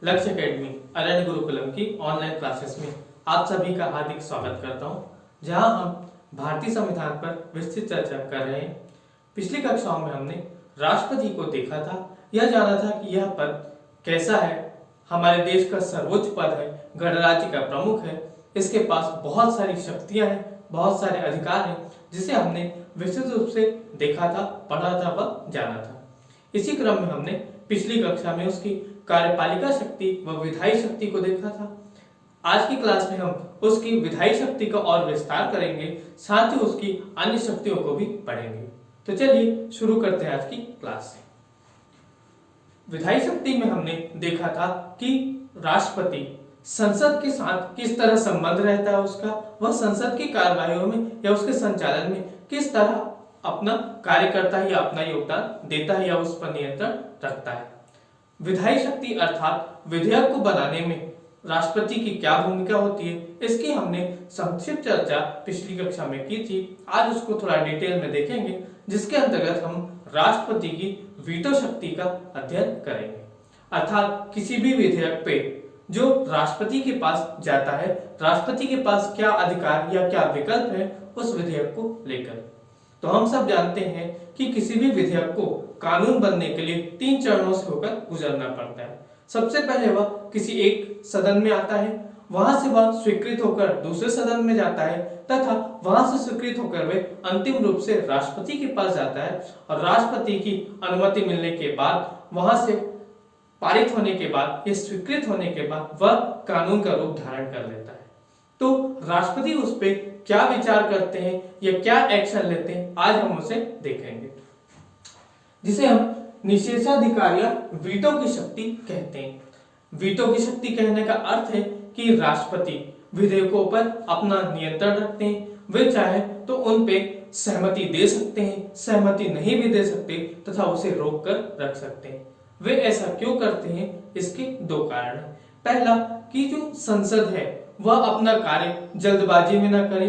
लक्ष्य एकेडमी अरण्य गुरुकुलम की online classes में आप सभी का हार्दिक स्वागत करता हूं, जहां हम भारतीय संविधान पर विस्तृत चर्चा कर रहे हैं। पिछली कक्षाओं में हमने राष्ट्रपति को देखा था, यह जाना था कि यह पद कैसा है। हमारे देश का सर्वोच्च पद है, गणराज्य का प्रमुख है, इसके पास बहुत सारी शक्तियां हैं, बहुत सारे अधिकार हैं, जिसे हमने विस्तृत रूप से देखा था, पढ़ा था व जाना था। इसी क्रम में हमने पिछली कक्षा में उसकी कार्यपालिका शक्ति व विधायी शक्ति को देखा था। आज की क्लास में हम उसकी विधायी शक्ति का और विस्तार करेंगे, साथ ही उसकी अन्य शक्तियों को भी पढ़ेंगे। तो चलिए शुरू करते हैं आज की क्लास से। विधायी शक्ति में हमने देखा था कि राष्ट्रपति संसद के साथ किस तरह संबंध रहता है उसका, वह संसद की कार्यवाहियों में या उसके संचालन में किस तरह अपना कार्य करता है या अपना योगदान देता है या उस पर नियंत्रण रखता है। विधायी शक्ति अर्थात विधेयक को बनाने में राष्ट्रपति की क्या भूमिका होती है, इसकी हमने संक्षिप्त चर्चा पिछली कक्षा में की थी। आज उसको थोड़ा डिटेल में देखेंगे, जिसके अंतर्गत हम राष्ट्रपति की वीटो शक्ति का अध्ययन करेंगे। अर्थात किसी भी विधेयक पे जो राष्ट्रपति के पास जाता है, राष्ट्रपति के पास क्या अधिकार या क्या विकल्प है उस विधेयक को लेकर। तो हम सब जानते हैं कि किसी भी विधेयक को कानून बनने के लिए 3 चरणों से होकर गुजरना पड़ता है। सबसे पहले वह किसी एक सदन में आता है, वहां से वह स्वीकृत होकर दूसरे सदन में जाता है, तथा वहां से स्वीकृत होकर वे अंतिम रूप से राष्ट्रपति के पास जाता है, और राष्ट्रपति की अनुमति मिलने के बाद, वहां से पारित होने के बाद या स्वीकृत होने के बाद वह कानून का रूप धारण कर लेता है। तो राष्ट्रपति उस पे क्या विचार करते हैं या क्या एक्शन लेते हैं, आज हम उसे देखेंगे, जिसे हम निषेधाधिकार या वीटो की शक्ति कहते हैं। वीटो की शक्ति कहने का अर्थ है कि राष्ट्रपति विधेयकों पर अपना नियंत्रण रखते हैं। वे चाहे तो उन पे सहमति दे सकते हैं, सहमति नहीं भी दे सकते, तथा उसे रोक कर रख सकते हैं। वे ऐसा क्यों करते हैं, इसके 2 कारण हैं। पहला कि जो संसद है वह अपना कार्य जल्दबाजी में न करे,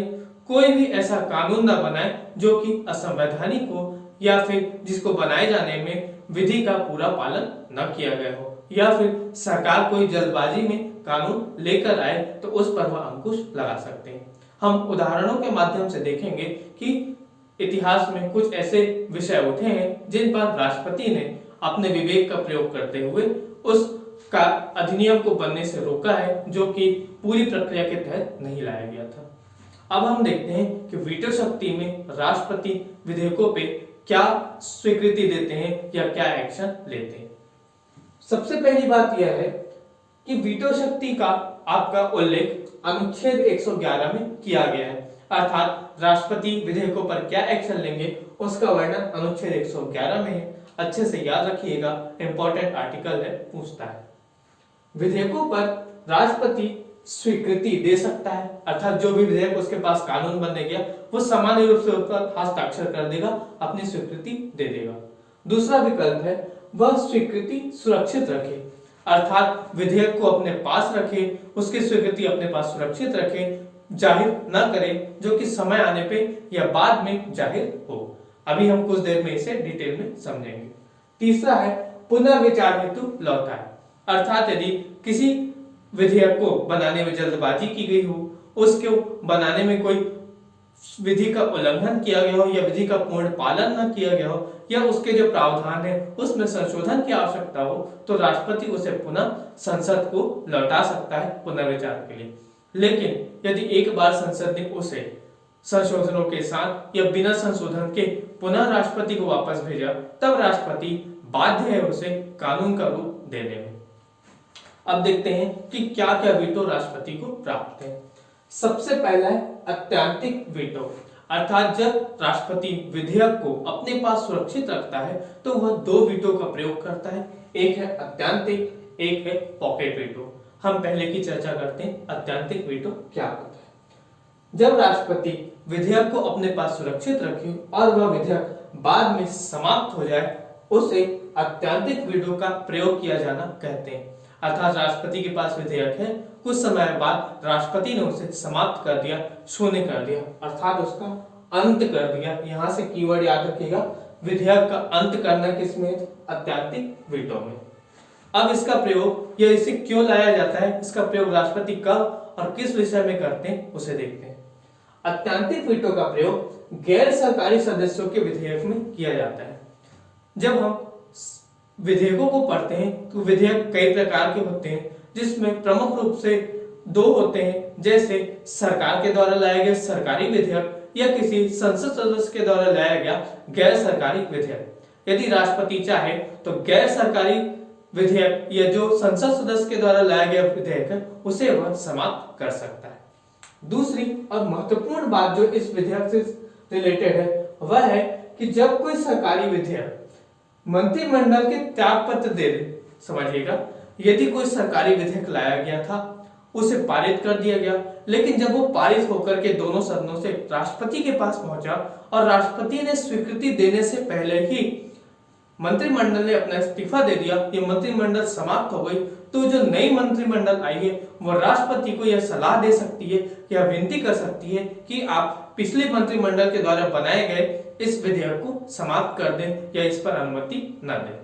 कोई भी ऐसा कानून न बनाए जो कि असंवैधानिक हो, या फिर जिसको बनाए जाने में विधि का पूरा पालन न किया गया हो, या फिर सरकार कोई जल्दबाजी में कानून लेकर आए तो उस पर वह अंकुश लगा सकते हैं। हम उदाहरणों के माध्यम से देखेंगे कि इतिहास में कुछ ऐसे विषय उठे हैं जिन पर राष्ट्रपति ने अपने विवेक का प्रयोग करते हुए उस का अधिनियम को बनने से रोका है, जो कि पूरी प्रक्रिया के तहत नहीं लाया गया था। अब हम देखते हैं कि वीटो शक्ति में राष्ट्रपति विधेयकों पे क्या स्वीकृति देते हैं या क्या एक्शन लेते हैं। सबसे पहली बात यह है कि वीटो शक्ति का आपका उल्लेख अनुच्छेद 111 में किया गया है। अर्थात राष्ट्रपति विधेयकों पर क्या एक्शन लेंगे उसका वर्णन अनुच्छेद 111 में है। अच्छे से याद रखिएगा, इंपॉर्टेंट आर्टिकल है, पूछता है। विधेयकों पर राष्ट्रपति स्वीकृति दे सकता है, अर्थात जो भी विधेयक उसके पास कानून बनने गया वो सामान्य रूप से उस पर हस्ताक्षर कर देगा, अपनी स्वीकृति दे देगा। दूसरा विकल्प है वह स्वीकृति सुरक्षित रखे, अर्थात विधेयक को अपने पास रखे, उसकी स्वीकृति अपने पास सुरक्षित रखे, जाहिर न करे, जो कि समय आने पे या बाद में जाहिर हो। अभी हम कुछ देर में इसे डिटेल में समझेंगे। तीसरा है पुनर्विचार हेतु लौटाए, अर्थात यदि किसी विधेयक को बनाने में जल्दबाजी की गई हो, उसको बनाने में कोई विधि का उल्लंघन किया गया हो या विधि का पूर्ण पालन न किया गया हो, या उसके जो प्रावधान है उसमें संशोधन की आवश्यकता हो, तो राष्ट्रपति उसे पुनः संसद को लौटा सकता है पुनर्विचार के लिए। लेकिन यदि एक बार संसद ने उसे संशोधनों के साथ या बिना संशोधन के पुनः राष्ट्रपति को वापस भेजा, तब राष्ट्रपति बाध्य है उसे कानून का रूप देने में। अब देखते हैं कि क्या क्या वीटो राष्ट्रपति को प्राप्त है। सबसे पहला है अत्यंतिक वीटो, अर्थात जब राष्ट्रपति विधेयक को अपने पास सुरक्षित रखता है तो वह 2 वीटो का प्रयोग करता है। एक है अत्यंतिक, एक है पॉकेट वीटो। हम पहले की चर्चा करते हैं अत्यंतिक वीटो क्या होता है। जब राष्ट्रपति विधेयक को अपने पास सुरक्षित रखे और वह विधेयक बाद में समाप्त हो जाए, उसे अत्यंतिक वीटो का प्रयोग किया जाना कहते हैं। अर्थात राष्ट्रपति के पास विधेयक है, कुछ समय बाद राष्ट्रपति ने उसे समाप्त कर दिया, शून्य कर दिया, अर्थात उसका अंत कर दिया। यहां से कीवर्ड याद रखिएगा, विधेयक का अंत करना किसमें? अत्यंतिक वीटो में। अब इसका प्रयोग या इसे क्यों लाया जाता है, इसका प्रयोग राष्ट्रपति कब और किस विषय में करते हैं उसे देखते हैं। अत्यंतिक वीटो का प्रयोग गैर सरकारी सदस्यों के विधेयक में किया जाता है। जब हम विधेयकों को पढ़ते हैं तो विधेयक कई प्रकार के होते हैं, जिसमें प्रमुख रूप से दो होते हैं, जैसे सरकार के द्वारा लाया गया सरकारी विधेयक या किसी संसद सदस्य के द्वारा लाया गया गैर सरकारी विधेयक। यदि राष्ट्रपति चाहे तो गैर सरकारी विधेयक या जो संसद सदस्य के द्वारा लाया गया विधेयक है उसे वह समाप्त कर सकता है। दूसरी और महत्वपूर्ण बात जो इस विधेयक से रिलेटेड है वह है कि जब कोई सरकारी विधेयक मंत्रिमंडल के त्याग पत्र दे दे, समझिएगा, यदि कोई सरकारी विधेयक लाया गया था उसे पारित कर दिया गया, लेकिन जब वो पारित होकर के दोनों सदनों से राष्ट्रपति के पास पहुंचा और राष्ट्रपति ने स्वीकृति देने से पहले ही मंत्रिमंडल ने अपना इस्तीफा दे दिया, ये मंत्रिमंडल समाप्त हो गई, तो जो नई मंत्रिमंडल आई है वो राष्ट्रपति को यह सलाह दे सकती है या विनती कर सकती है कि आप पिछले मंत्रिमंडल के द्वारा बनाए गए इस विधेयक को समाप्त कर दें या इस पर अनुमति न दें।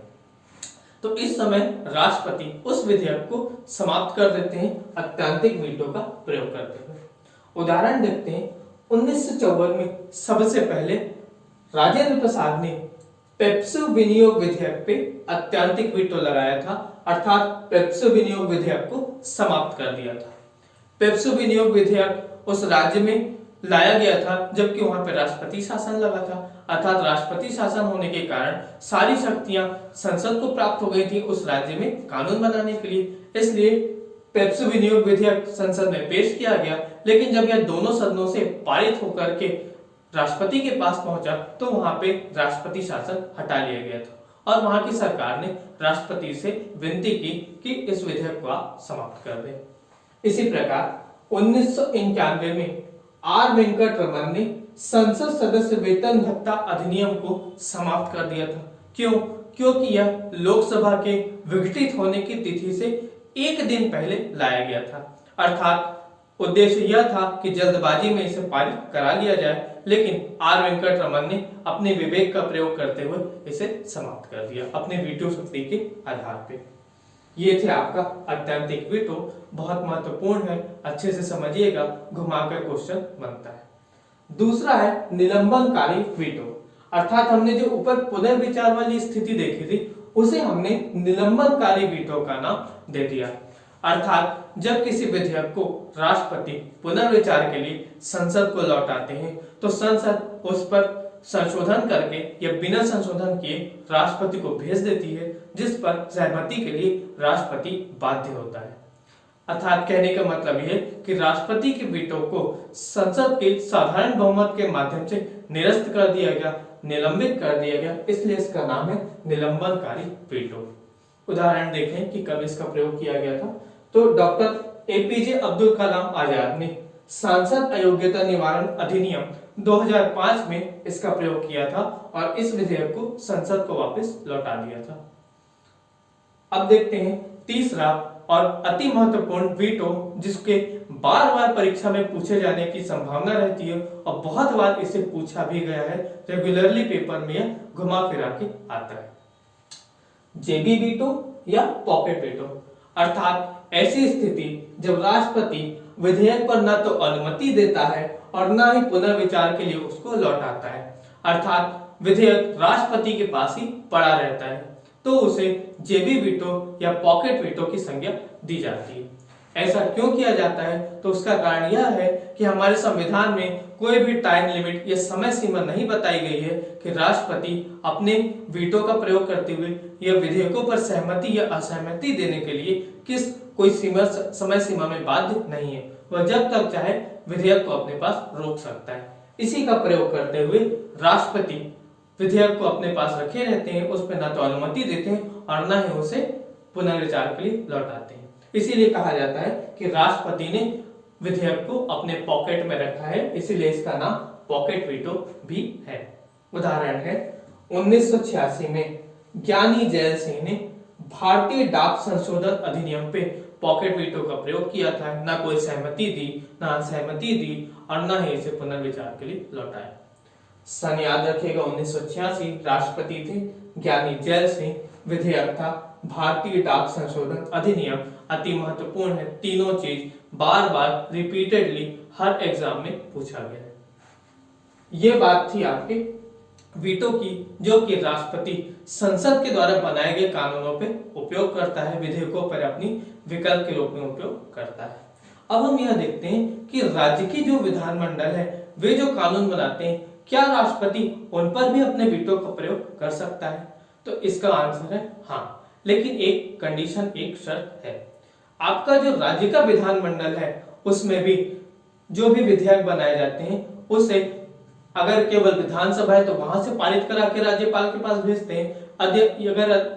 तो इस समय राष्ट्रपति उस विधेयक को समाप्त कर देते हैं अत्यंतिक वीटो का प्रयोग करते हुए। उदाहरण देखते हैं, 1954 में सबसे पहले राजेंद्र प्रसाद ने पेप्सू विनियोग विधेयक पे अत्यंतिक वीटो लगाया था, अर्थात पेप्सू विनियोग विधेयक को समाप्त कर दिया था। पेप्सू विनियोग विधेयक उस राज्य में लाया गया था जबकि वहां पे राष्ट्रपति शासन लगा था, अर्थात राष्ट्रपति शासन होने के कारण सारी शक्तियां संसद को प्राप्त हो गई थी उस राज्य में कानून बनाने के लिए। इसलिए पेप्सू विनियोग विधेयक संसद में पेश किया गया, लेकिन जब यह दोनों सदनों से पारित होकर के राष्ट्रपति के पास पहुंचा तो वहां पे राष्ट्रपति शासन हटा लिया गया था और वहां की सरकार ने राष्ट्रपति से विनती की कि इस विधेयक को आप समाप्त कर दें। इसी प्रकार 1991 में आर वेंकट रमन ने संसद सदस्य वेतन भत्ता अधिनियम को समाप्त कर दिया था। क्यों? क्योंकि यह लोकसभा के विघटित होने की तिथि से एक दिन पहले लाया गया था, अर्थात उद्देश्य यह था कि जल्दबाजी में इसे पारित करा लिया जाए, लेकिन आर वेंकट रमन ने अपने विवेक का प्रयोग करते हुए इसे समाप्त कर दिया अपने वीटो शक्ति के आधार पे। ये थे आपका अत्यंतिक वीटो, बहुत महत्वपूर्ण है, अच्छे से समझिएगा, घुमाकर क्वेश्चन बनता है। दूसरा है निलंबनकारी वीटो, अर्थात हमने जो ऊपर पुनर्विचार वाली स्थिति देखी थी उसे हमने निलंबनकारी वीटो का नाम दे दिया। अर्थात जब किसी विधेयक को राष्ट्रपति पुनर्विचार के लिए संसद को लौटाते हैं तो संसद उस पर संशोधन करके या बिना संशोधन किए राष्ट्रपति को भेज देती है, जिस पर सहमति के लिए राष्ट्रपति बाध्य होता है। अर्थात कहने का मतलब यह है कि राष्ट्रपति के वीटो को संसद के साधारण बहुमत के माध्यम से निरस्त कर दिया गया, निलंबित कर दिया गया, इसलिए इसका नाम है निलंबनकारी वीटो। उदाहरण देखें कि कब इसका प्रयोग किया गया था, तो डॉक्टर एपीजे अब्दुल कलाम आजाद ने सांसद अयोग्यता निवारण अधिनियम 2005 में इसका प्रयोग किया था और इस विधेयक को संसद को वापस लौटा दिया था। अब देखते हैं तीसरा और अति महत्वपूर्ण वीटो, जिसके बार बार परीक्षा में पूछे जाने की संभावना रहती है और बहुत बार इसे पूछा भी गया है, रेगुलरली पेपर में यह घुमा फिरा के आता है, जेबी वीटो या पॉकेट वीटो। अर्थात ऐसी स्थिति जब राष्ट्रपति विधेयक पर न तो अनुमति देता है और न ही पुनर्विचार के लिए उसको लौटाता है, अर्थात विधेयक राष्ट्रपति के पास ही पड़ा रहता है, तो उसे जेबी वीटो या पॉकेट वीटो की संज्ञा दी जाती है। ऐसा क्यों किया जाता है? तो उसका कारण यह है कि हमारे संविधान में कोई भी टाइम लिमिट या समय सीमा नहीं बताई गई है कि राष्ट्रपति अपने वीटो का प्रयोग करते हुए या विधेयकों पर सहमति या असहमति देने के लिए किस कोई समय सीमा में बाध्य नहीं है, वह जब तक चाहे विधेयक को अपने पास रोक सकता है। इसी का प्रयोग करते हुए राष्ट्रपति विधेयक को अपने पास रखे रहते हैं, उस पर न तो अनुमति देते हैं और न ही उसे पुनर्विचार के लिए लौटाते हैं। इसीलिए कहा जाता है कि राष्ट्रपति ने विधेयक को अपने पॉकेट में रखा है, इसीलिए इसका नाम पॉकेट वीटो भी है। उदाहरण है 1986 में ज्ञानी जैल सिंह ने भारतीय डाक संशोधन अधिनियम पे पॉकेट वीटो का प्रयोग किया था, न कोई सहमति दी, न असहमति दी और न ही इसे पुनर्विचार के लिए लौटाया। सन याद रखिएगा 1986 राष्ट्रपति थे ज्ञानी जैल सिंह, विधेयक था भारतीय डाक संशोधन अधिनियम अति महत्वपूर्ण है। तीनों चीज बार बार रिपीटेडली हर एग्जाम में पूछा गया है। ये बात थी आपके वीटो की, जो कि राष्ट्रपति संसद के द्वारा बनाए गए कानूनों पे उपयोग करता है, विधेयकों पर अपनी विकल्प के रूप में उपयोग करता है। अब हम यह देखते हैं कि राज्य की जो विधानमंडल है वे जो कानून बनाते हैं, क्या राष्ट्रपति उन पर भी अपने वीटो का प्रयोग कर सकता है? तो इसका आंसर है हाँ, लेकिन एक कंडीशन, एक शर्त है। आपका जो राज्य का विधानमंडल है उसमें भी जो भी विधेयक बनाए जाते हैं उसे अगर केवल विधानसभा है तो वहां से पारित करा के राज्यपाल के पास भेजते हैं। अगर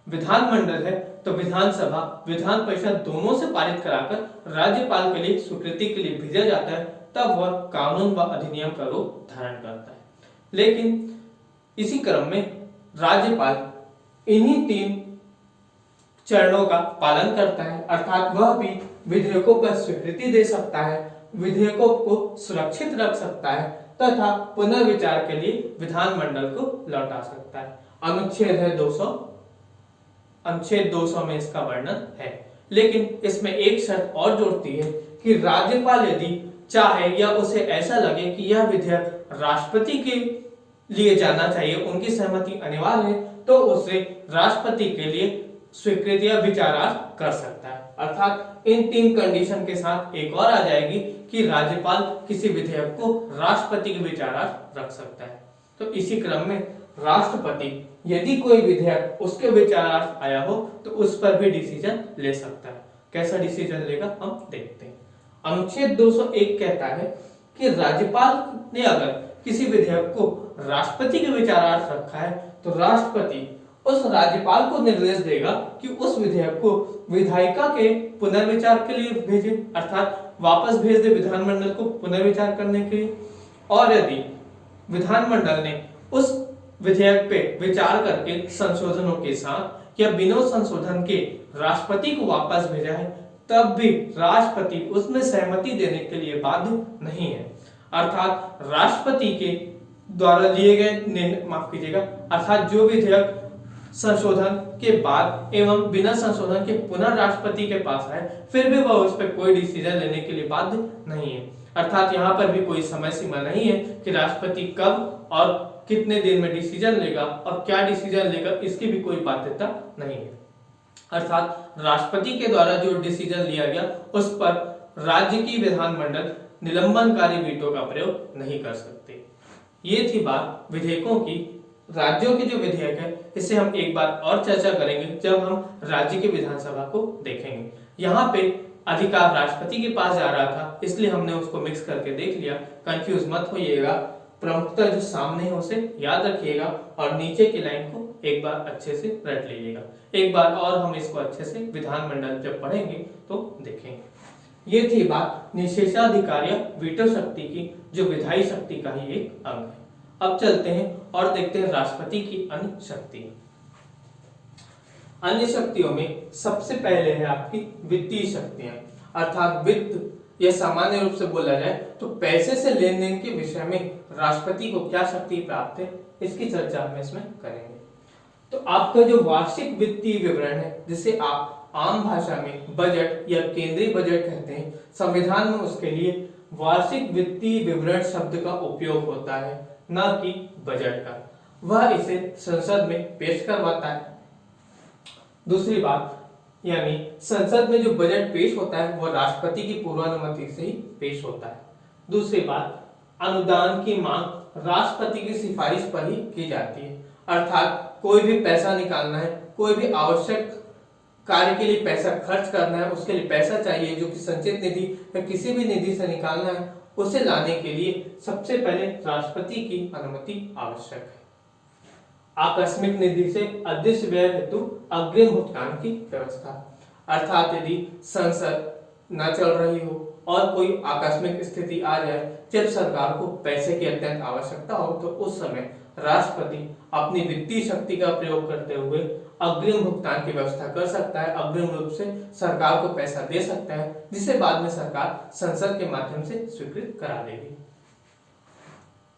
विधानमंडल है तो विधानसभा, विधान परिषद दोनों से पारित कराकर राज्यपाल के लिए स्वीकृति के लिए भेजा जाता है, तब वह कानून व अधिनियम का रूप धारण करता है। लेकिन इसी क्रम में राज्यपाल इन्हीं 3 चरणों का पालन करता है, अर्थात वह भी विधेयकों पर स्वीकृति दे सकता है, विधेयकों को सुरक्षित रख सकता है तथा पुनर्विचार के लिए विधानमंडल को लौटा सकता है। अनुच्छेद है 200, अनुच्छेद 200 में इसका वर्णन है। लेकिन इसमें एक शर्त और जोड़ती है कि राज्यपाल यदि चाहे या उसे ऐसा लगे कि यह विधेयक राष्ट्रपति के लिए जाना चाहिए, उनकी सहमति अनिवार्य है, तो उसे राष्ट्रपति के लिए स्वीकृति या विचारार्थ कर सकता है। अर्थात इन 3 कंडीशन के साथ एक और आ जाएगी कि राज्यपाल किसी विधेयक को राष्ट्रपति के विचारार्थ रख सकता है। तो इसी क्रम में राष्ट्रपति यदि कोई विधेयक उसके विचारार्थ आया हो तो उस पर भी डिसीजन ले सकता है। कैसा डिसीजन लेगा हम देखते हैं। अनुच्छेद 201 कहता है कि राज्यपाल ने अगर किसी विधेयक को राष्ट्रपति के विचारार्थ रखा है तो राष्ट्रपति उस राज्यपाल को निर्देश देगा कि उस विधेयक को विधायिका के पुनर्विचार के लिए भेजे, अर्थात वापस भेज दे विधानमंडल को पुनर्विचार करने के लिए। और यदि विधानमंडल ने उस विधेयक पे विचार करके संशोधनों के साथ या बिना संशोधन के राष्ट्रपति को वापस भेजा है, तब भी राष्ट्रपति उसमें सहमति देने के लिए बाध्य नहीं है। अर्थात राष्ट्रपति के द्वारा लिए गए अर्थात जो विधेयक संशोधन के बाद एवं बिना संशोधन के पुनः राष्ट्रपति के पास आए, फिर भी वह उस पर कोई डिसीजन लेने के लिए बाध्य नहीं है। अर्थात यहाँ पर भी कोई समय सीमा नहीं है कि राष्ट्रपति कब और कितने दिन में डिसीजन लेगा और क्या डिसीजन लेगा, इसकी भी कोई बाध्यता नहीं है। अर्थात राष्ट्रपति के द्वारा जो डिसीजन लिया गया उस पर राज्य की विधानमंडल निलंबनकारी वीटो का प्रयोग नहीं कर सकते। ये थी बात विधेयकों की। राज्यों के जो विधेयक है इसे हम एक बार और चर्चा करेंगे जब हम राज्य की विधानसभा को देखेंगे। यहाँ पे अधिकार राष्ट्रपति के पास जा रहा था, इसलिए हमने उसको मिक्स करके देख लिया। कंफ्यूज मत होइएगा, प्रमुखता जो सामने है उसे याद रखिएगा और नीचे की लाइन को एक बार अच्छे से रट लीजिएगा। एक बार और हम इसको अच्छे से विधानमंडल जब पढ़ेंगे तो देखेंगे। ये थी बात निषेधाधिकार या वीटो शक्ति की, जो विधायी शक्ति का ही एक अंग है। अब चलते हैं और देखते हैं राष्ट्रपति की अन्य शक्ति। अन्य शक्तियों में सबसे पहले है आपकी वित्तीय शक्तियां, अर्थात वित्त या सामान्य रूप से बोला जाए तो पैसे से लेन देन के विषय में राष्ट्रपति को क्या शक्ति प्राप्त है, इसकी चर्चा हम इसमें करेंगे। तो आपका जो वार्षिक वित्तीय विवरण है, जिसे आप आम भाषा में बजट या केंद्रीय बजट कहते हैं, संविधान में उसके लिए वार्षिक वित्तीय विवरण शब्द का उपयोग होता है, न कि बजट का। वह इसे संसद में पेश करवाता है। दूसरी बात, यानी संसद में जो बजट पेश होता है वह राष्ट्रपति की पूर्वानुमति से ही पेश होता है। दूसरी बात, अनुदान की मांग राष्ट्रपति की सिफारिश पर ही की जाती है, अर्थात कोई भी पैसा निकालना है, कोई भी आवश्यक कार्य के लिए पैसा खर्च करना है, उसके लिए पैसा चाहिए जो कि संचित निधि या किसी भी निधि से निकालना है, उसे लाने के लिए सबसे पहले राष्ट्रपति की अनुमति आवश्यक है। आकस्मिक निधि से अदृश्य व्यय हेतु अग्रिम भुगतान की व्यवस्था, अर्थात यदि संसद न चल रही हो और कोई आकस्मिक स्थिति आ जाए जब सरकार को पैसे की अत्यंत आवश्यकता हो, तो उस समय राष्ट्रपति अपनी वित्तीय शक्ति का प्रयोग करते हुए अग्रिम भुगतान की व्यवस्था कर सकता है, अग्रिम रूप से सरकार को पैसा दे सकता है, जिसे बाद में सरकार संसद के माध्यम से स्वीकृत करा देगी।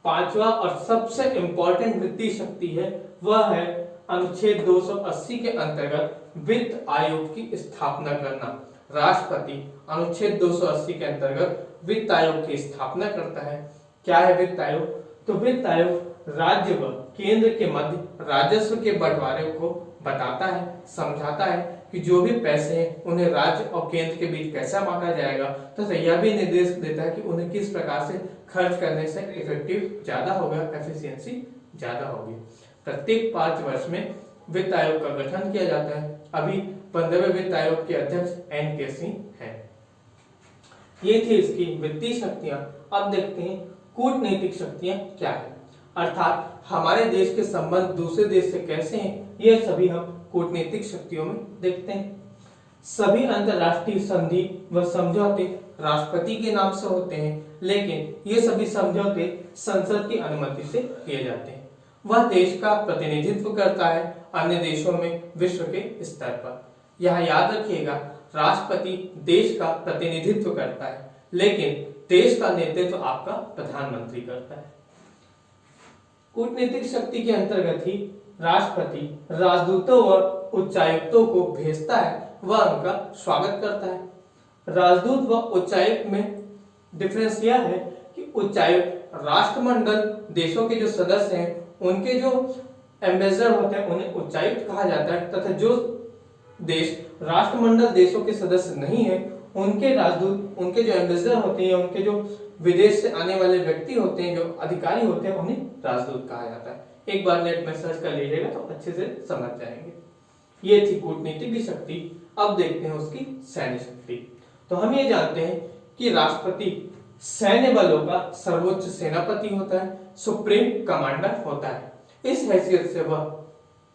पांचवा और सबसे इंपॉर्टेंट वित्तीय शक्ति है वह है अनुच्छेद 280 के अंतर्गत वित्त आयोग की स्थापना करना। राष्ट्रपति अनुच्छेद 280 के अंतर्गत वित्त आयोग की स्थापना करता है। क्या है वित्त आयोग? तो वित्त आयोग राज्य व केंद्र के मध्य राजस्व के बंटवारे को बताता है, समझाता है कि जो भी पैसे हैं उन्हें राज्य और केंद्र के बीच कैसा बांटा जाएगा, तो यह भी निर्देश देता है कि उन्हें किस प्रकार से खर्च करने से इफेक्टिव ज्यादा होगा, एफिशिएंसी ज्यादा होगी। प्रत्येक 5 वर्ष में वित्त आयोग का गठन किया जाता है। अभी 15वें वित्त आयोग के अध्यक्ष NK सिंह हैं। ये थी इसकी वित्तीय शक्तियां। अब देखते हैं कूटनीतिक शक्तियां क्या है, अर्थात हमारे देश के संबंध दूसरे देश से कैसे हैं, ये सभी हम कूटनीतिक शक्तियों में देखते हैं। सभी अंतरराष्ट्रीय संधि व समझौते राष्ट्रपति के नाम से होते हैं, लेकिन ये सभी समझौते संसद की अनुमति से किए जाते हैं। वह देश का प्रतिनिधित्व करता है अन्य देशों में विश्व के स्तर पर। यह याद रखिएगा, राष्ट्रपति देश का प्रतिनिधित्व करता है, लेकिन देश का नेतृत्व आपका प्रधानमंत्री करता है। कूटनीतिक शक्ति के अंतर्गत ही राष्ट्रपति राजदूतों व उच्चायुक्तों को भेजता है, वह उनका स्वागत करता है। राजदूत व उच्चायुक्त में डिफरेंस यह है कि उच्चायुक्त राष्ट्रमंडल देशों के जो सदस्य हैं उनके जो एम्बेसडर होते हैं उन्हें उच्चायुक्त कहा जाता है, तथा जो देश राष्ट्रमंडल देशों के सदस्य नहीं है उनके राजदूत, उनके जो एम्बेसडर होते हैं, उनके जो विदेश से आने वाले व्यक्ति होते हैं, जो अधिकारी होते हैं, उन्हें राजदूत कहा जाता है। एक बार नेट में सर्च कर लीजिएगा तो अच्छे से समझ जाएंगे। ये थी कूटनीतिक की शक्ति। अब देखते हैं उसकी सैन्य शक्ति। तो हम ये जानते हैं कि राष्ट्रपति सैन्य बलों का सर्वोच्च सेनापति होता है, सुप्रीम कमांडर होता है। इस हैसियत से वह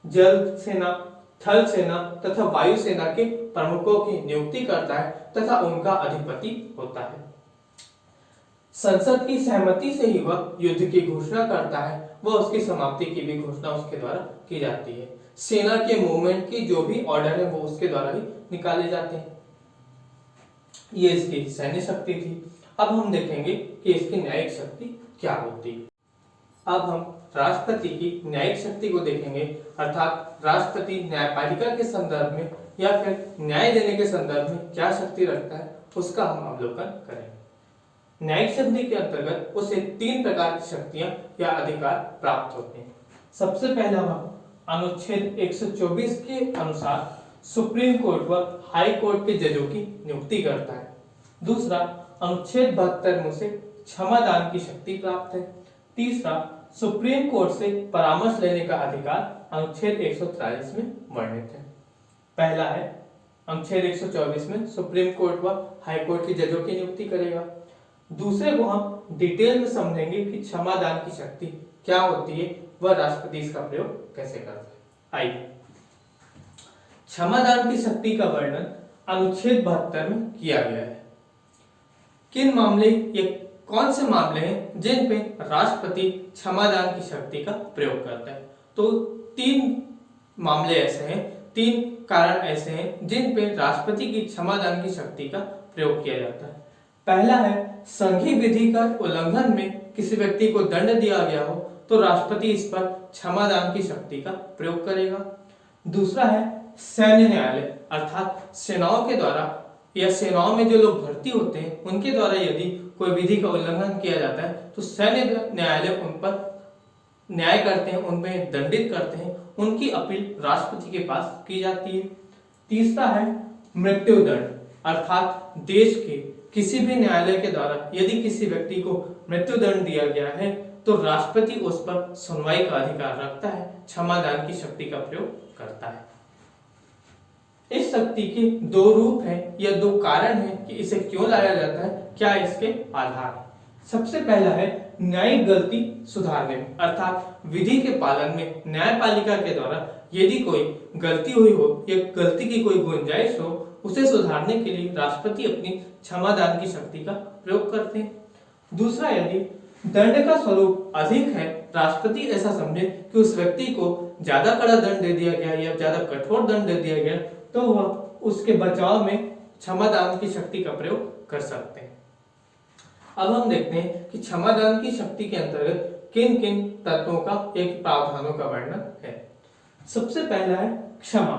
जल सेना, थल सेना तथा वायु सेना के प्रमुखों की नियुक्ति करता है तथा उनका अधिपति होता है। संसद की सहमति से ही वह युद्ध की घोषणा करता है, वह उसकी समाप्ति की भी घोषणा उसके द्वारा की जाती है। सेना के मूवमेंट की जो भी ऑर्डर है वो उसके द्वारा ही निकाले जाते हैं। ये इसकी सैन्य शक्ति थी। अब हम देखेंगे कि इसकी न्यायिक शक्ति क्या होती है। अब हम राष्ट्रपति की न्यायिक शक्ति को देखेंगे, अर्थात राष्ट्रपति न्यायपालिका के संदर्भ में या फिर न्याय देने के संदर्भ में क्या शक्ति रखता है, उसका हम अवलोकन करेंगे। न्यायिक शक्ति के अंतर्गत उसे 3 प्रकार की शक्तियां या अधिकार प्राप्त होते हैं। सबसे पहला वह अनुच्छेद 124 के अनुसार सुप्रीम कोर्ट व हाई कोर्ट के जजों की नियुक्ति करता है। दूसरा, अनुच्छेद 72 में उसे क्षमादान की शक्ति प्राप्त है। तीसरा, सुप्रीम कोर्ट से परामर्श लेने का अधिकार अनुच्छेद 143 में वर्णित है। पहला है अनुच्छेद 124 में सुप्रीम कोर्ट व हाई कोर्ट के जजों की नियुक्ति करेगा। दूसरे को हम डिटेल में समझेंगे कि क्षमादान की शक्ति क्या होती है, वह राष्ट्रपति इसका प्रयोग कैसे करता है। आइए, क्षमादान की शक्ति का वर्णन अनुच्छेद 72 में किया गया है। किन मामले, ये कौन से मामले हैं जिन पे राष्ट्रपति क्षमादान की शक्ति का प्रयोग करता है? तो 3 मामले ऐसे हैं, 3 कारण ऐसे हैं जिन पे राष्ट्रपति की क्षमादान की शक्ति का प्रयोग किया जाता है। पहला है, संघीय विधि का उल्लंघन में किसी व्यक्ति को दंड दिया गया हो तो राष्ट्रपति इस पर क्षमादान की शक्ति का प्रयोग करेगा। दूसरा है सैन्य न्यायालय, अर्थात सेनाओं के द्वारा या सेनाओं में जो लोग भर्ती होते हैं उनके द्वारा यदि कोई विधि का उल्लंघन किया जाता है तो सैन्य न्यायालय उन पर न्याय करते हैं, उनमें दंडित करते हैं, उनकी अपील राष्ट्रपति के पास की जाती है। तीसरा है मृत्युदंड, अर्थात देश के किसी भी न्यायालय के द्वारा यदि किसी व्यक्ति को मृत्युदंड दिया गया है तो राष्ट्रपति उस पर सुनवाई का अधिकार रखता है, क्षमादान की शक्ति का प्रयोग करता है। इस शक्ति के 2 रूप हैं या 2 कारण हैं कि इसे क्यों लाया जाता है, क्या इसके आधार है। सबसे पहला है न्यायिक गलती सुधारने में, अर्थात विधि के पालन में न्यायपालिका के द्वारा यदि कोई गलती हुई हो या गलती की कोई गुंजाइश हो, उसे सुधारने के लिए राष्ट्रपति अपनी क्षमादान की शक्ति का प्रयोग करते हैं। दूसरा, यदि दंड का स्वरूप अधिक है, राष्ट्रपति ऐसा समझे कि उस व्यक्ति को ज्यादा कड़ा दंड दे दिया गया या ज्यादा कठोर दंड दे दिया गया, तो वह उसके बचाव में क्षमादान की शक्ति का प्रयोग कर सकते हैं। अब हम देखते हैं कि क्षमादान की शक्ति के अंतर्गत किन किन तत्वों का, एक प्रावधानों का वर्णन है। सबसे पहला है क्षमा,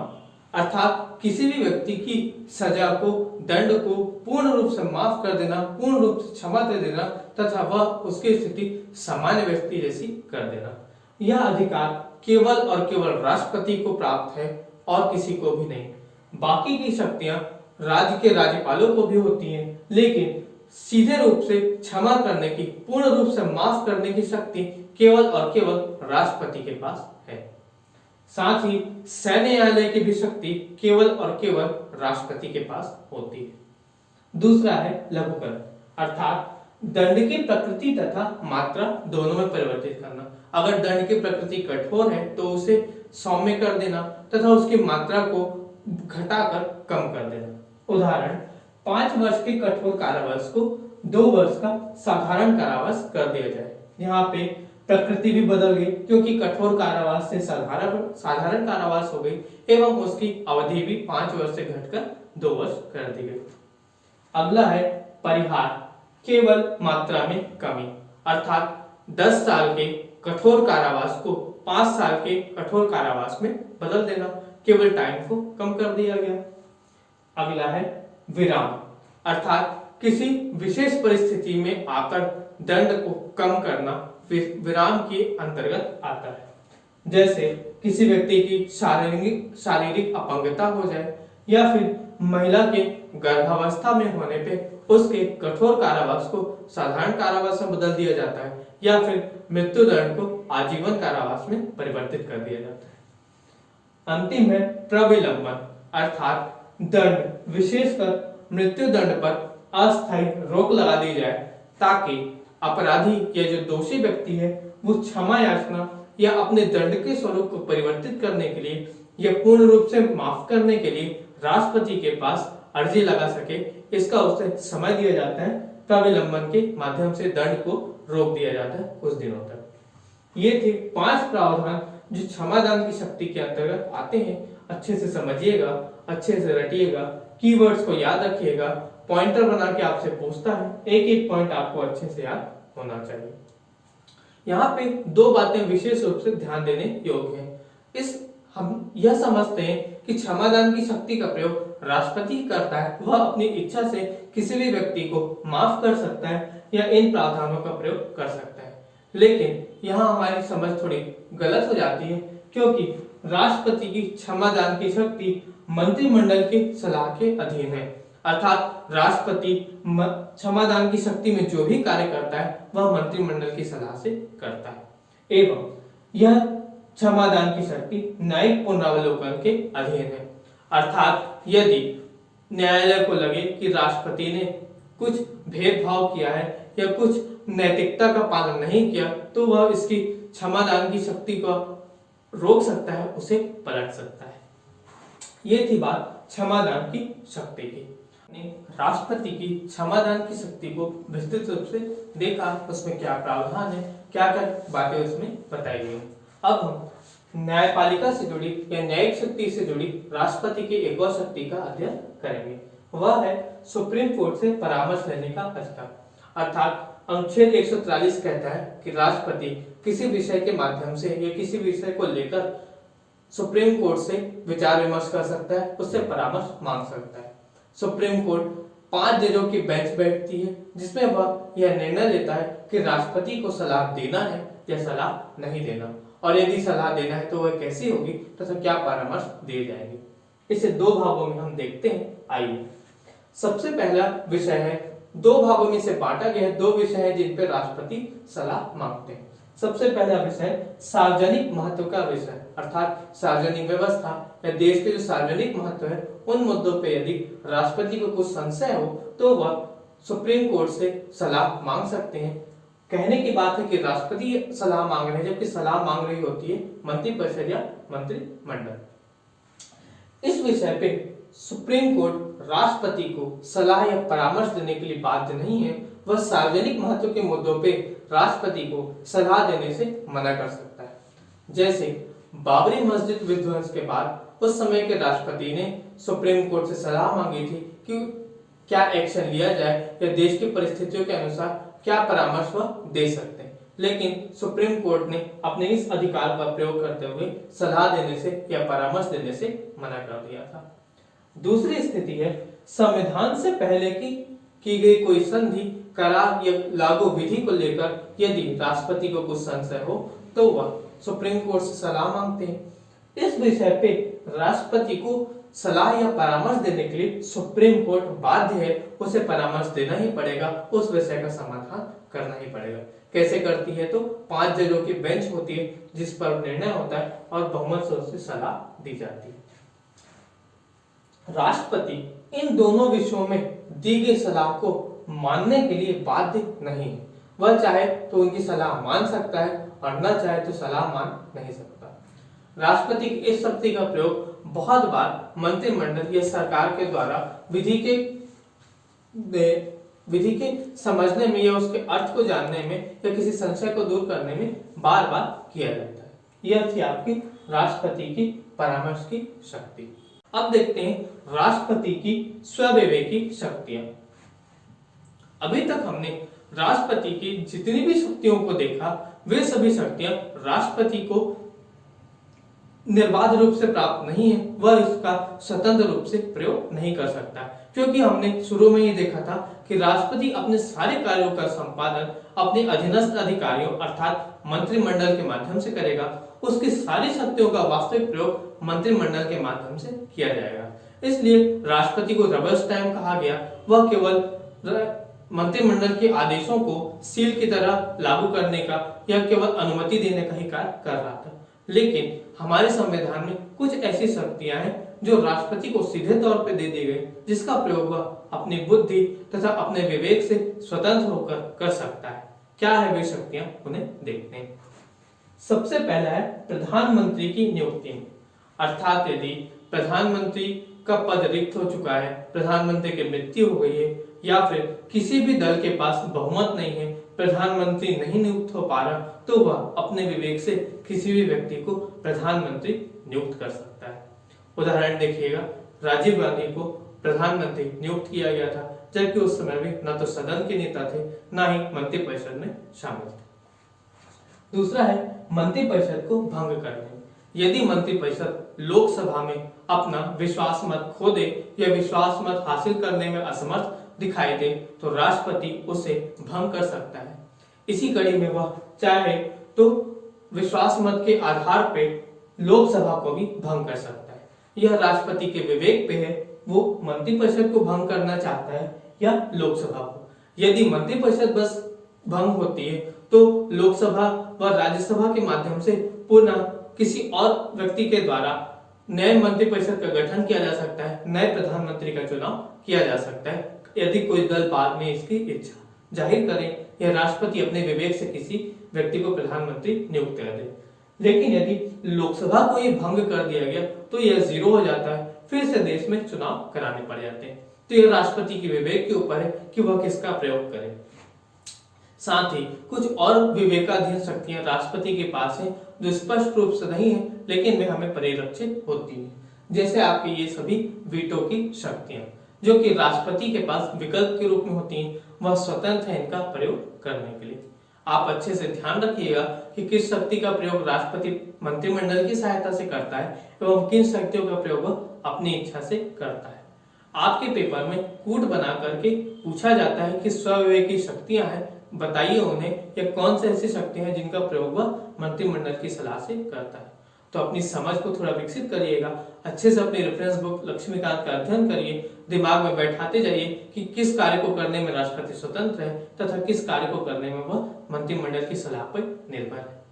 अर्थात किसी भी व्यक्ति की सजा को, दंड को पूर्ण रूप से माफ कर देना, पूर्ण रूप से क्षमा दे देना तथा वह उसकी स्थिति सामान्य व्यक्ति जैसी कर देना। यह अधिकार केवल और केवल राष्ट्रपति को प्राप्त है और किसी को भी नहीं। बाकी की शक्तियां राज्य के राज्यपालों को भी होती हैं, लेकिन सीधे रूप से क्षमा करने की, पूर्ण रूप से माफ करने की शक्ति केवल और केवल राष्ट्रपति के पास है। साथ ही सैन्य न्यायालय की भी शक्ति केवल और केवल राष्ट्रपति के पास होती है। दूसरा है लघुकरण, अर्थात दंड की प्रकृति तथा मात्रा दोनों में परिवर्तित करना। अगर दंड की प्रकृति कठोर है तो उसे सौम्य कर देना तथा उसकी मात्रा को घटाकर कम कर देना। उदाहरण, 5 वर्ष के कठोर कारावास को 2 वर्ष का साधारण कारावास कर दिया जाए। यहाँ पे प्रकृति भी बदल गई, क्योंकि कठोर कारावास से साधारण कारावास हो गई एवं उसकी अवधि भी 5 वर्ष से घटकर 2 वर्ष कर दी गई। अगला है परिहार, केवल मात्रा में कमी, अर्थात 10 साल के कठोर कारावास को 5 साल के कठोर कारावास में बदल देना, केवल टाइम को कम कर दिया गया। अगला है विराम, अर्थात किसी विशेष परिस्थिति में आकर दंड को कम करना विराम के अंतर्गत आता है। जैसे किसी व्यक्ति की शारीरिक अपंगता हो जाए या फिर महिला के गर्भावस्था में होने पे उसके कठोर कारावास को साधारण कारावास में बदल दिया जाता है या फिर मृत्युदंड को आजीवन कारावास में परिवर्तित कर दिया जाता है। अंतिम है प्रविलंबन, अर्थात दंड, विशेषकर मृत्युदंड पर अस्थायी रोक लगा दी जाए ताकि अपराधी या जो दोषी व्यक्ति है वो क्षमा याचना या अपने दंड के स्वरूप को परिवर्तित करने के लिए या पूर्ण रूप से माफ करने के लिए राष्ट्रपति के पास अर्जी लगा सके, इसका उसे समय दिया जाता है। प्रविलंबन के माध्यम से दंड को रोक दिया जाता है कुछ दिनों तक। ये थे 5 प्रावधान जो क्षमादान की शक्ति के अंतर्गत आते हैं। अच्छे से समझिएगा, अच्छे से रटिएगा, कीवर्ड्स को याद रखिएगा। पॉइंटर बना के आपसे पूछता है, एक एक पॉइंट आपको अच्छे से याद होना चाहिए। यहाँ पे 2 बातें विशेष रूप से ध्यान देने योग्य हैं। हम यह समझते हैं कि क्षमादान की शक्ति का प्रयोग राष्ट्रपति करता है, वह अपनी इच्छा से किसी भी व्यक्ति को माफ कर सकता है या इन प्रावधानों का प्रयोग कर सकता है। लेकिन यहाँ हमारी समझ थोड़ी गलत हो जाती है, क्योंकि राष्ट्रपति की क्षमादान की शक्ति मंत्रिमंडल की सलाह के अधीन है। अर्थात राष्ट्रपति क्षमादान की शक्ति में जो भी कार्य करता है वह मंत्रिमंडल की सलाह से करता है एवं यह क्षमादान की शक्ति न्यायिक पुनरावलोकन के अधीन है। अर्थात यदि न्यायालय को लगे कि राष्ट्रपति ने कुछ भेदभाव किया है या कुछ नैतिकता का पालन नहीं किया तो वह इसकी क्षमादान की शक्ति को रोक सकता है, उसे पलट सकता है। ये थी बात क्षमादान की शक्ति की। राष्ट्रपति की क्षमादान की शक्ति को विस्तृत रूप से देखा, उसमें क्या प्रावधान है, क्या क्या बातें उसमें बताई गई। अब हम न्यायपालिका से जुड़ी या न्यायिक शक्ति से जुड़ी राष्ट्रपति की एक और शक्ति का अध्ययन करेंगे। वह है सुप्रीम कोर्ट से परामर्श लेने का अधिकार। अर्थात अनुच्छेद 143 कहता है कि राष्ट्रपति किसी विषय के माध्यम से या किसी विषय को लेकर सुप्रीम कोर्ट से विचार विमर्श कर सकता है, उससे परामर्श मांग सकता है। सुप्रीम कोर्ट 5 जजों की बेंच बैठती है जिसमें वह यह निर्णय लेता है कि राष्ट्रपति को सलाह देना है या सलाह नहीं देना, और यदि सलाह देना है तो वह कैसी होगी तथा क्या परामर्श दिए जाएंगे। इसे 2 भागों में हम देखते हैं। आइए, सबसे पहला विषय है, 2 भागों में से बांटा गया है, 2 विषय है जिन पर राष्ट्रपति सलाह मांगते हैं। सबसे पहला विषय सार्वजनिक महत्व का विषय, अर्थात सार्वजनिक व्यवस्था या देश के जो सार्वजनिक महत्व है उन मुद्दों पे यदि राष्ट्रपति को कुछ संशय हो तो वह सुप्रीम कोर्ट से सलाह मांग सकते हैं। कहने की बात है कि राष्ट्रपति सलाह मांग रहे हैं, जबकि सलाह मांग रही होती है मंत्रिपरिषद या मंत्रिमंडल। इस विषय पे सुप्रीम कोर्ट राष्ट्रपति को सलाह या परामर्श देने के लिए बाध्य नहीं है। वह सार्वजनिक महत्व के मुद्दों पे राष्ट्रपति को सलाह देने से मना कर सकता है। जैसे बाबरी मस्जिद विध्वंस के बाद उस समय के राष्ट्रपति ने सुप्रीम कोर्ट से सलाह मांगी थी कि क्या एक्शन लिया जाए या देश की परिस्थितियों के अनुसार क्या परामर्श वह दे सकते हैं। लेकिन सुप्रीम कोर्ट ने अपने इस अधिकार का प्रयोग करते हुए सलाह देने से या परामर्श देने से मना कर दिया था। दूसरी स्थिति है संविधान से पहले की गई कोई संधि, करार या लागू विधि को लेकर यदि राष्ट्रपति को कुछ संशय हो तो वह सुप्रीम कोर्ट से सलाह मांगते हैं। इस विषय पे राष्ट्रपति को सलाह या परामर्श देने के लिए सुप्रीम कोर्ट बाध्य है, उसे परामर्श देना ही पड़ेगा, उस विषय का समाधान करना ही पड़ेगा। कैसे करती है? तो 5 जजों की बेंच होती है जिस पर निर्णय होता है और बहुमत से उसे सलाह दी जाती है। राष्ट्रपति इन दोनों विषयों में दी गई सलाह को मानने के लिए बाध्य नहीं है। वह चाहे तो उनकी सलाह मान सकता है और न चाहे तो सलाह मान नहीं सकता। राष्ट्रपति की इस शक्ति का प्रयोग बहुत बार मंत्रिमंडल या सरकार के द्वारा विधि के समझने में या उसके अर्थ को जानने में या किसी संशय को दूर करने में बार बार किया जाता है। यह थी आपकी राष्ट्रपति की परामर्श की शक्ति। अब देखते हैं राष्ट्रपति की स्वविवेकी शक्तियां। अभी तक हमने राष्ट्रपति की जितनी भी शक्तियों को देखा, वे सभी शक्तियां राष्ट्रपति को निर्बाध रूप से प्राप्त नहीं है, वह इसका स्वतंत्र रूप से प्रयोग नहीं कर सकता, क्योंकि हमने शुरू में ही देखा था कि राष्ट्रपति अपने सारे कार्यों का संपादन अपने अधीनस्थ अधिकारियों अर्थात मंत्रिमंडल के माध्यम से करेगा। उसकी सारी शक्तियों का वास्तविक प्रयोग मंत्रिमंडल के माध्यम से किया जाएगा। इसलिए राष्ट्रपति को रबर स्टैम्प कहा गया। वह केवल मंत्रिमंडल के आदेशों को सील की तरह लागू करने का या केवल अनुमति देने का ही कार्य कर रहा था। लेकिन हमारे संविधान में कुछ ऐसी शक्तियां हैं जो राष्ट्रपति को सीधे तौर पर दे दी गई, जिसका प्रयोग वह अपनी बुद्धि तथा अपने विवेक से स्वतंत्र होकर कर सकता है। क्या है वे शक्तियां, उन्हें देखते हैं। सबसे पहला है प्रधानमंत्री की नियुक्ति, अर्थात यदि प्रधानमंत्री का पद रिक्त हो चुका है, प्रधानमंत्री की मृत्यु हो गई है या फिर किसी भी दल के पास बहुमत नहीं है, प्रधानमंत्री नहीं नियुक्त हो पा रहा, तो वह अपने विवेक से किसी भी व्यक्ति को प्रधानमंत्री नियुक्त कर सकता है। उदाहरण देखिएगा, राजीव गांधी को प्रधानमंत्री नियुक्त किया गया था, जबकि उस समय भी न तो सदन के नेता थे, न ही मंत्रिपरिषद में शामिल थे। दूसरा है मंत्रिपरिषद को भंग करने। यदि मंत्रिपरिषद लोकसभा में अपना विश्वास मत खो दे या विश्वास मत हासिल करने में असमर्थ दिखाई दे तो राष्ट्रपति उसे भंग कर सकता है। इसी कड़ी में वह चाहे तो विश्वास मत के आधार पर लोकसभा को भी भंग कर सकता है। यह राष्ट्रपति के विवेक पे है, वो मंत्रिपरिषद को भंग करना चाहता है या लोकसभा को। यदि मंत्रिपरिषद बस भंग होती है तो लोकसभा व राज्यसभा के माध्यम से पुनः किसी और व्यक्ति के द्वारा नए मंत्रिपरिषद का गठन किया जा सकता है, नए प्रधानमंत्री का चुनाव किया जा सकता है, यदि कोई दल बाद में इसकी इच्छा जाहिर करे या राष्ट्रपति अपने विवेक से किसी व्यक्ति को प्रधानमंत्री नियुक्त कर दे। लेकिन यदि लोकसभा को ये भंग कर दिया गया तो यह जीरो हो जाता है, फिर से देश में चुनाव कराने पड़ जाते हैं। तो यह राष्ट्रपति के विवेक के ऊपर है कि वह किसका प्रयोग करे। साथ ही कुछ और विवेकाधीन शक्तियां राष्ट्रपति के पास हैं जो स्पष्ट रूप से नहीं है, लेकिन वे हमें परिलक्षित होती हैं। जैसे आपके ये सभी वीटो की शक्तियां जो कि राष्ट्रपति के पास विकल्प के रूप में होती हैं, वह स्वतंत्र है इनका प्रयोग करने के लिए। आप अच्छे से ध्यान रखिएगा कि किस शक्ति का प्रयोग राष्ट्रपति मंत्रिमंडल की सहायता से करता है एवं किन शक्तियों का प्रयोग वह अपनी इच्छा से करता है। आपके पेपर में कूट बना करके पूछा जाता है कि स्वविवेकी शक्तियां हैं, बताइए उन्हें या कौन सी ऐसी शक्तियां हैं जिनका प्रयोग वह मंत्रिमंडल की सलाह से करता है। तो अपनी समझ को थोड़ा विकसित करिएगा, अच्छे से अपनी रेफरेंस बुक लक्ष्मीकांत का अध्ययन करिए, दिमाग में बैठाते जाइए कि किस कार्य को करने में राष्ट्रपति स्वतंत्र है तथा किस कार्य को करने में वह मंत्रिमंडल की सलाह पर निर्भर है।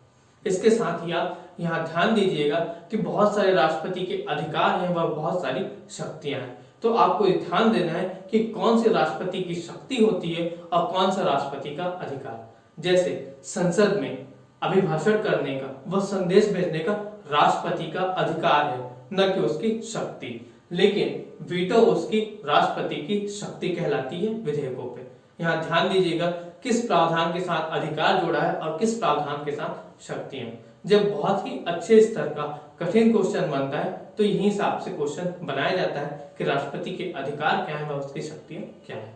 इसके साथ ही आप यहाँ ध्यान दीजिएगा कि बहुत सारे राष्ट्रपति के अधिकार हैं व बहुत सारी शक्तियां हैं, तो आपको ध्यान देना है कि कौन सी राष्ट्रपति की शक्ति होती है और कौन सा राष्ट्रपति का अधिकार। जैसे संसद में अभिभाषण करने का व संदेश भेजने का राष्ट्रपति का अधिकार है, न कि उसकी शक्ति, लेकिन वीटो उसकी राष्ट्रपति की शक्ति कहलाती है विधेयकों पे। यहाँ ध्यान दीजिएगा किस प्रावधान के साथ अधिकार जोड़ा है और किस प्रावधान के साथ शक्तियां। जब बहुत ही अच्छे स्तर का कठिन क्वेश्चन बनता है तो यही हिसाब से क्वेश्चन बनाया जाता है कि राष्ट्रपति के अधिकार क्या है व उसकी शक्तियां क्या है।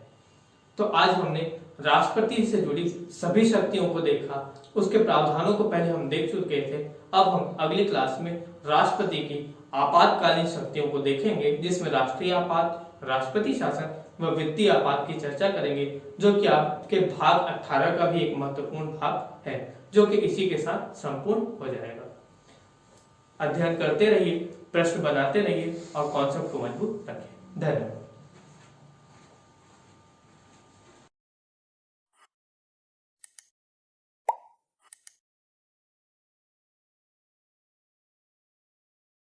तो आज हमने राष्ट्रपति से जुड़ी सभी शक्तियों को देखा, उसके प्रावधानों को पहले हम देख चुके थे। अब हम अगली क्लास में राष्ट्रपति की आपातकालीन शक्तियों को देखेंगे, जिसमें राष्ट्रीय आपात, राष्ट्रपति शासन व वित्तीय आपात की चर्चा करेंगे, जो कि आपके भाग 18 का भी एक महत्वपूर्ण भाग है, जो कि इसी के साथ संपूर्ण हो जाएगा। अध्ययन करते रहिए, प्रश्न बनाते रहिए और कॉन्सेप्ट को मजबूत रखें। धन्यवाद।